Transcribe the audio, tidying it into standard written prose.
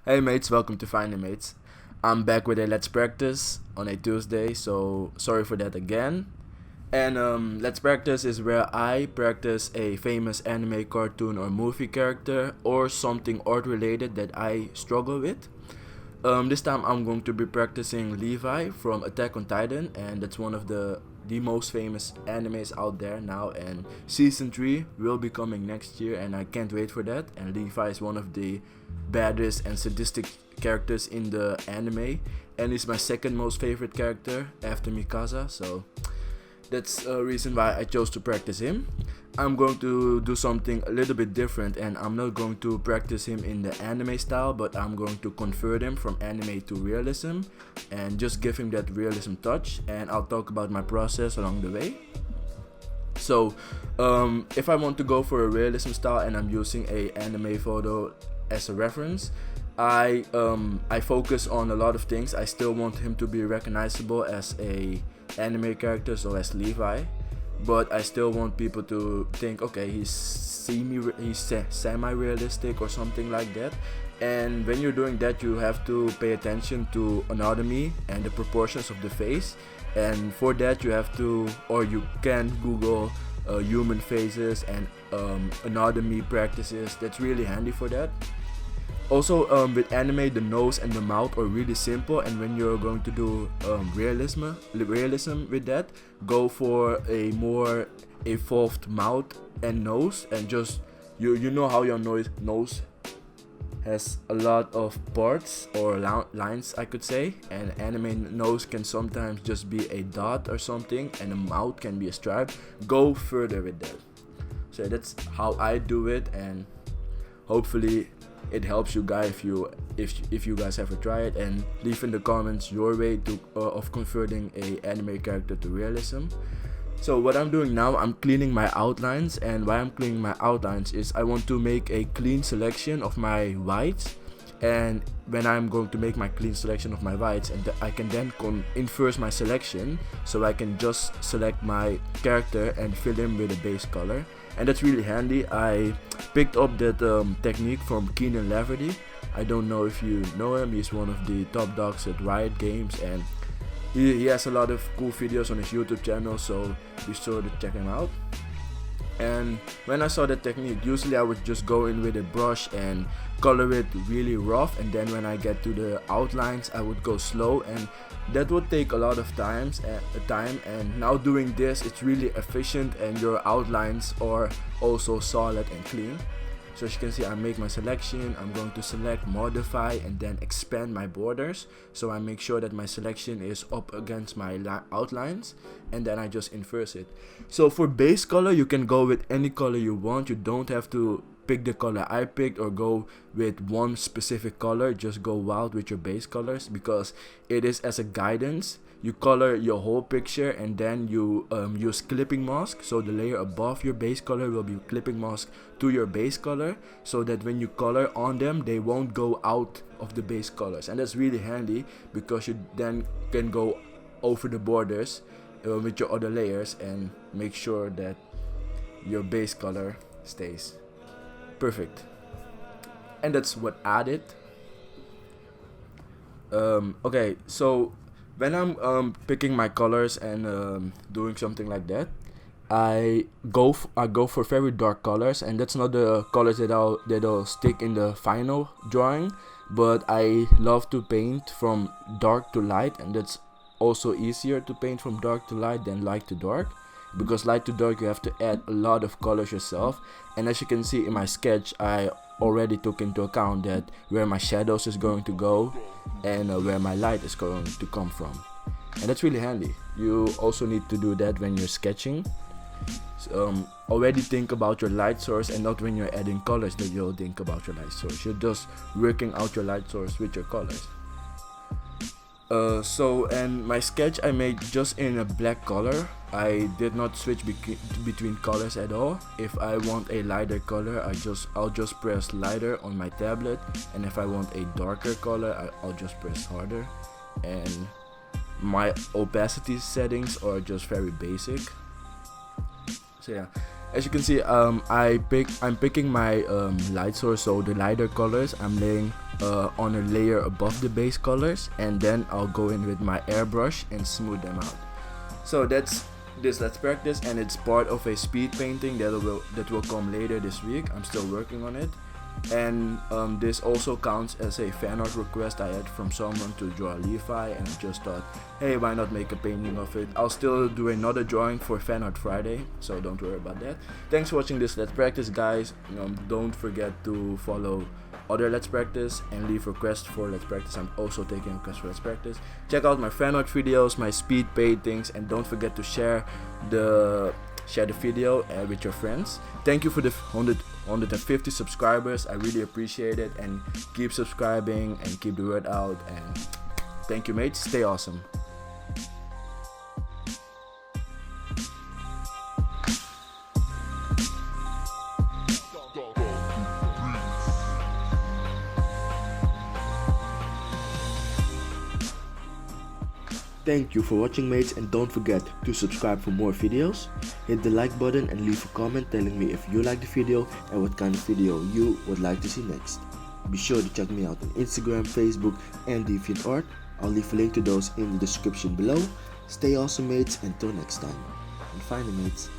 Hey mates, welcome to Fighnimates. I'm back with a Let's Practice on a Tuesday, so sorry for that again. And Let's Practice is where I practice a famous anime, cartoon, or movie character or something art related that I struggle with. This time I'm going to be practicing Levi from Attack on Titan, and that's one of the most famous animes out there now. And season 3 will be coming next year, and I can't wait for that. And Levi is one of the baddest and sadistic characters in the anime, and he's my second most favorite character after Mikasa. So that's a reason why I chose to practice him. I'm going to do something a little bit different, and I'm not going to practice him in the anime style, but I'm going to convert him from anime to realism and just give him that realism touch, and I'll talk about my process along the way. So if I want to go for a realism style and I'm using a anime photo as a reference, I focus on a lot of things. I still want him to be recognizable as a anime character, so as Levi, but I still want people to think, okay, he's semi-realistic or something like that. And when you're doing that, you have to pay attention to anatomy and the proportions of the face. And for that, you have to, or you can Google human faces and anatomy practices. That's really handy for that. Also, with anime, the nose and the mouth are really simple, and when you're going to do realism with that, go for a more evolved mouth and nose, and just you know how your nose has a lot of parts or lines, I could say, and anime nose can sometimes just be a dot or something, and the mouth can be a stripe. Go further with that. So that's how I do it, and hopefully it helps you guys if you guys ever try it, and leave in the comments your way to of converting a anime character to realism. So what I'm doing now, I'm cleaning my outlines, and why I'm cleaning my outlines is I want to make a clean selection of my whites, and when I'm going to make my clean selection of my whites, and I can then inverse my selection, so I can just select my character and fill in with a base color. And that's really handy. I picked up that technique from Keenan Laverty. I don't know if you know him. He's one of the top dogs at Riot Games, and he has a lot of cool videos on his YouTube channel, so be sure to check him out. And when I saw that technique, usually I would just go in with a brush and color it really rough, and then when I get to the outlines, I would go slow, and that would take a lot of time. And now doing this, it's really efficient, and your outlines are also solid and clean. So as you can see, I make my selection. I'm going to select, modify, and then expand my borders, so I make sure that my selection is up against my outlines, and then I just inverse it. So for base color, you can go with any color you want. You don't have to pick the color I picked or go with one specific color. Just go wild with your base colors, because it is as a guidance. You color your whole picture, and then you use clipping mask, so the layer above your base color will be clipping mask to your base color, so that when you color on them, they won't go out of the base colors. And that's really handy, because you then can go over the borders with your other layers and make sure that your base color stays perfect. And that's what I did. Okay, so when I'm picking my colors and doing something like that, I go for very dark colors, and that's not the colors that I'll stick in the final drawing, but I love to paint from dark to light, and that's also easier to paint from dark to light than light to dark, because light to dark you have to add a lot of colors yourself. And as you can see in my sketch, I already took into account that where my shadows is going to go and where my light is going to come from, and that's really handy. You also need to do that when you're sketching. Already think about your light source, and not when you're adding colors that you'll think about your light source. You're just working out your light source with your colors. And my sketch I made just in a black color. I did not switch between colors at all. If I want a lighter color, I'll just press lighter on my tablet, and if I want a darker color, I'll just press harder. And my opacity settings are just very basic. So yeah, As you can see, I'm picking my light source, so the lighter colors I'm laying on a layer above the base colors, and then I'll go in with my airbrush and smooth them out. So that's this Let's Practice, and it's part of a speed painting that will come later this week. I'm still working on it. And this also counts as a fan art request I had from someone to draw Levi, and I just thought, hey, why not make a painting of it. I'll still do another drawing for Fan Art Friday, so don't worry about that. Thanks for watching this Let's Practice, guys. Don't forget to follow other Let's Practice and leave requests for Let's Practice. I'm also taking requests for Let's Practice. Check out my fan art videos, my speed paintings, and don't forget to share the video with your friends. Thank you for the 150 subscribers. I really appreciate it, and keep subscribing and keep the word out. And thank you, mates. Stay awesome. Thank you for watching, mates, and don't forget to subscribe for more videos. Hit the like button and leave a comment telling me if you like the video and what kind of video you would like to see next. Be sure to check me out on Instagram, Facebook, and DeviantArt. I'll leave a link to those in the description below. Stay awesome, mates, until next time. And Fighnimates.